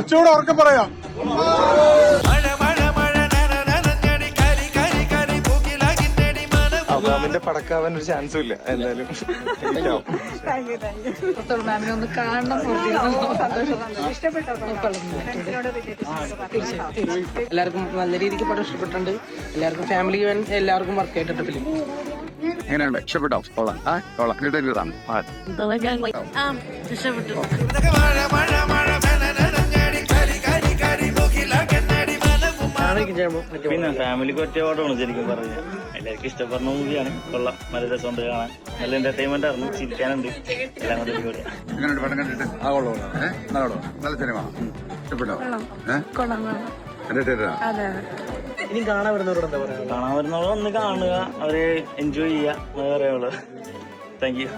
കുറച്ചുകൂടെ ഉറക്കെ പറയാം. അബാമിന്റെ പടക്കാവാൻ ഒരു ചാൻസും ഇല്ല. എന്തായാലും മാമിനെ ഒന്ന് കാണണം. എല്ലാവർക്കും നല്ല രീതിക്ക് പടം ഇഷ്ടപ്പെട്ടിട്ടുണ്ട്. എല്ലാവർക്കും ഫാമിലി എല്ലാവർക്കും വർക്ക് ആയിട്ടുണ്ട് ഫിലിം. എങ്ങനെയുണ്ട്? ഇഷ്ടപ്പെട്ടോ? കൊള്ളാം. കൊള്ളാം. ഇഷ്ടപ്പെട്ടു. പിന്നെ ഫാമിലിക്ക് ഒറ്റ പാട്ടാണ് ശരിക്കും പറഞ്ഞത്. എല്ലാവർക്കും ഇഷ്ടപ്പെടുന്ന മൂവിയാണ്. കൊള്ളാം, നല്ല രസമുണ്ട് കാണാൻ. നല്ല എന്റർടൈൻമെന്റ് ആയിരുന്നു, ചിരിക്കാനുണ്ട്, എല്ലാം കൊണ്ട് അടിപൊളിയാണ്. എങ്ങനെയുണ്ട് പടം കണ്ടിട്ട്? നല്ല സിനിമ ഇഷ്ടപ്പെട്ടോ? ഇനി കാണാൻ വരുന്നവരോട് എന്താ പറയാ? കാണാൻ വരുന്നവർ ഒന്ന് കാണുക, അവരെ എൻജോയ് ചെയ്യുക, വേറെ താങ്ക് യു.